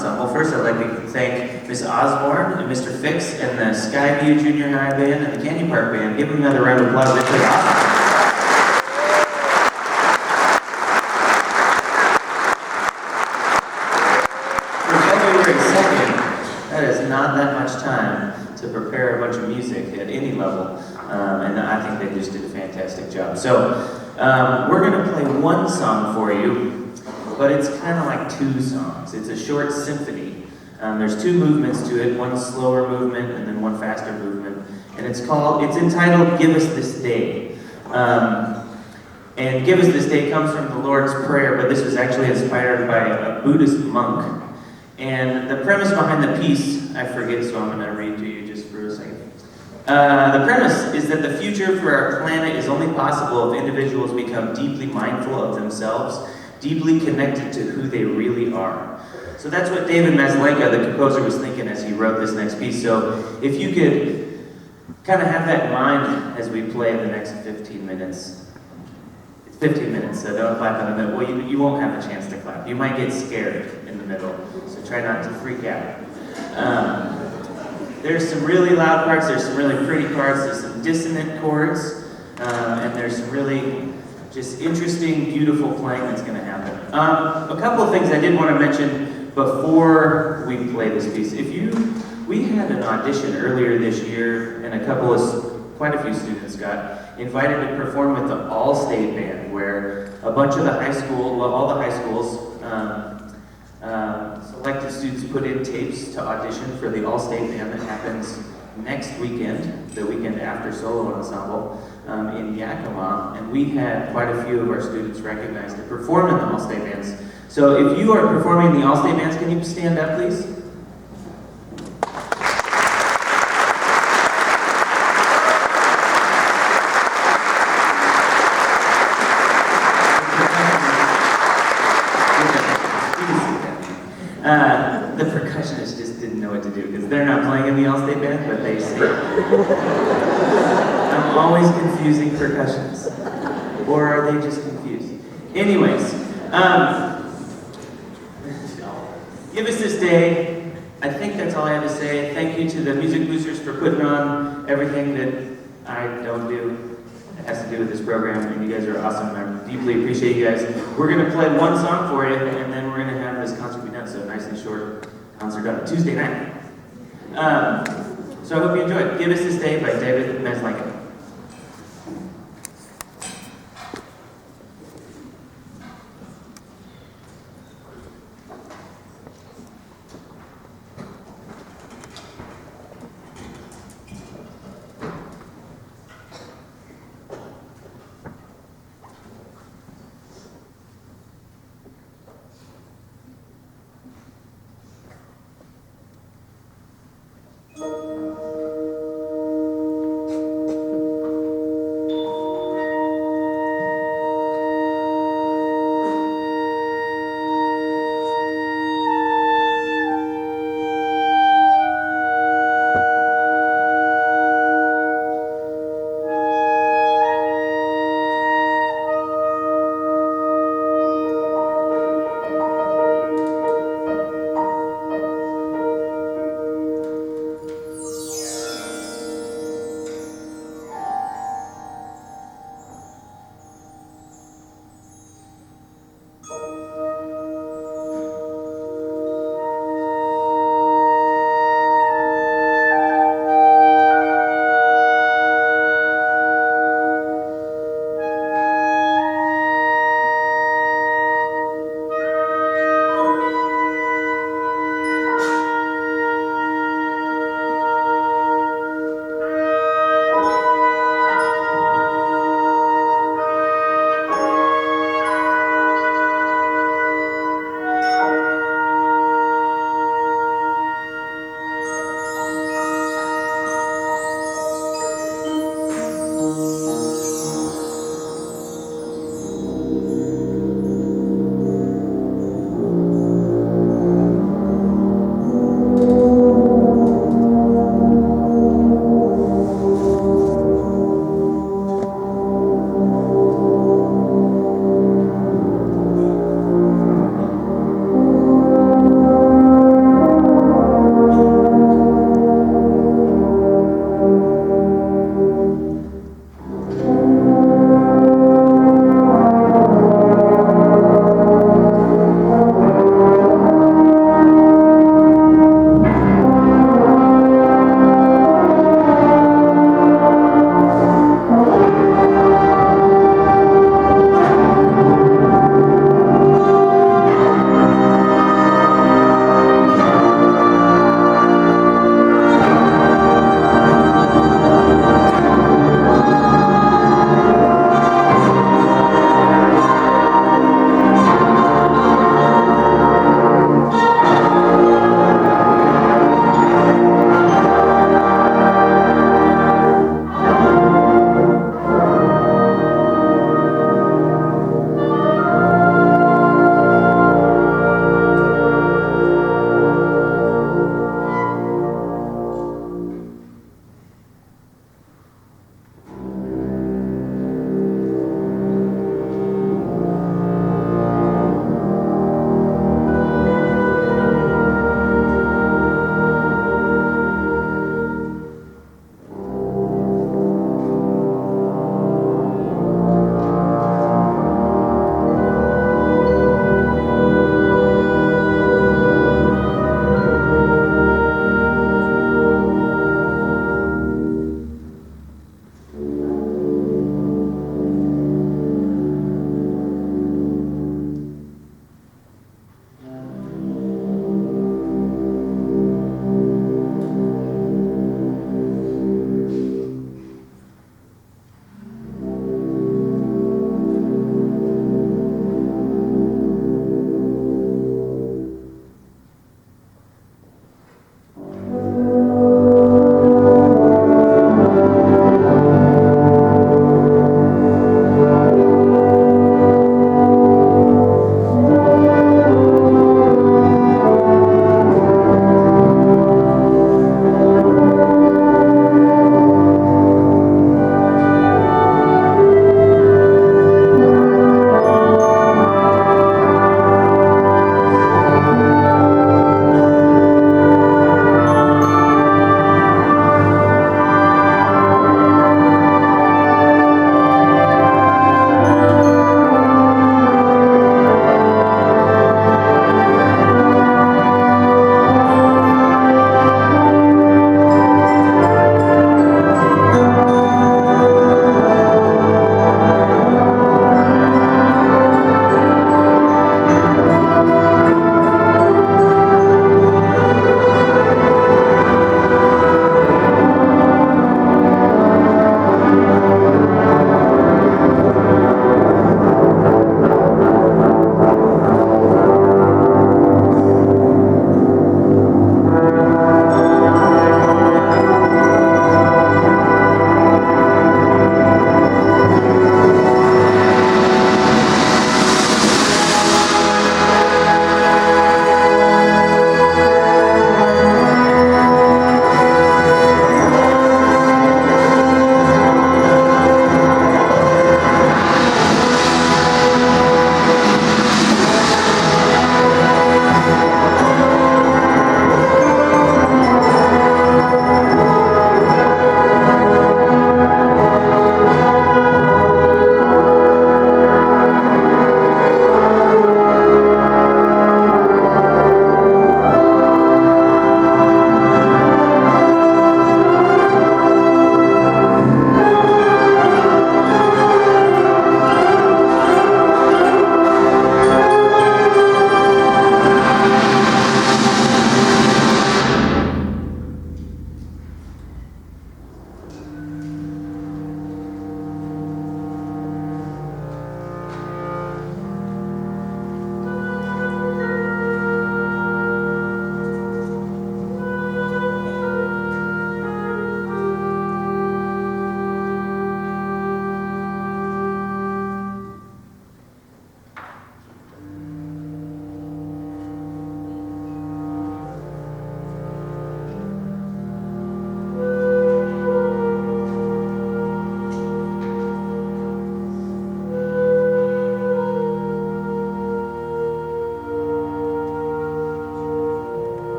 Ensemble. First, I'd like to thank Ms. Osborne and Mr. Fix and the Skyview Junior High Band and the Candy Park Band. Give them another round of applause. They're pretty awesome. That is not that much time to prepare a bunch of music at any level, and I think they just did a fantastic job. So we're going to play one song for you, but it's kind of like two songs. It's a short symphony. There's two movements to it, one slower movement and then one faster movement, and it's entitled "Give Us This Day." And "Give Us This Day" comes from the Lord's Prayer, but this was actually inspired by a Buddhist monk. And the premise behind the piece, I forget, so I'm going to read to you just for a second. The premise is that the future for our planet is only possible if individuals become deeply mindful of themselves, deeply connected to who they really are. So that's what David Maslanka, the composer, was thinking as he wrote this next piece. So if you could kind of have that in mind as we play the next 15 minutes. 15 minutes, so don't clap in the middle. Well, you won't have a chance to clap. You might get scared in the middle, so try not to freak out. There's some really loud parts, there's some really pretty parts, there's some dissonant chords, and there's some really just interesting, beautiful playing that's going to happen. A couple of things I did want to mention before we play this piece. We had an audition earlier this year, and quite a few students got invited to perform with the All-State Band, where a bunch of all the high schools selected students put in tapes to audition for the All-State Band that happens next weekend, the weekend after Solo Ensemble, in Yakima, and we had quite a few of our students recognized to perform in the All-State Bands. So if you are performing in the All-State Bands, can you stand up, please? The percussionists just didn't know what to do because they're not playing in the All-State Band, but they sing. I'm always confusing percussions. Or are they just confused? Anyways, Give Us This Day. I think that's all I have to say. Thank you to the Music Boosters for putting on everything that I don't do. It has to do with this program, and you guys are awesome. I deeply appreciate you guys. We're going to play one song for you, and then we're going to have this concert be done. So nice and short concert on Tuesday night. So I hope you enjoy it. Give Us This Day by David Maslanka.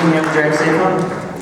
and you have to drive safe home.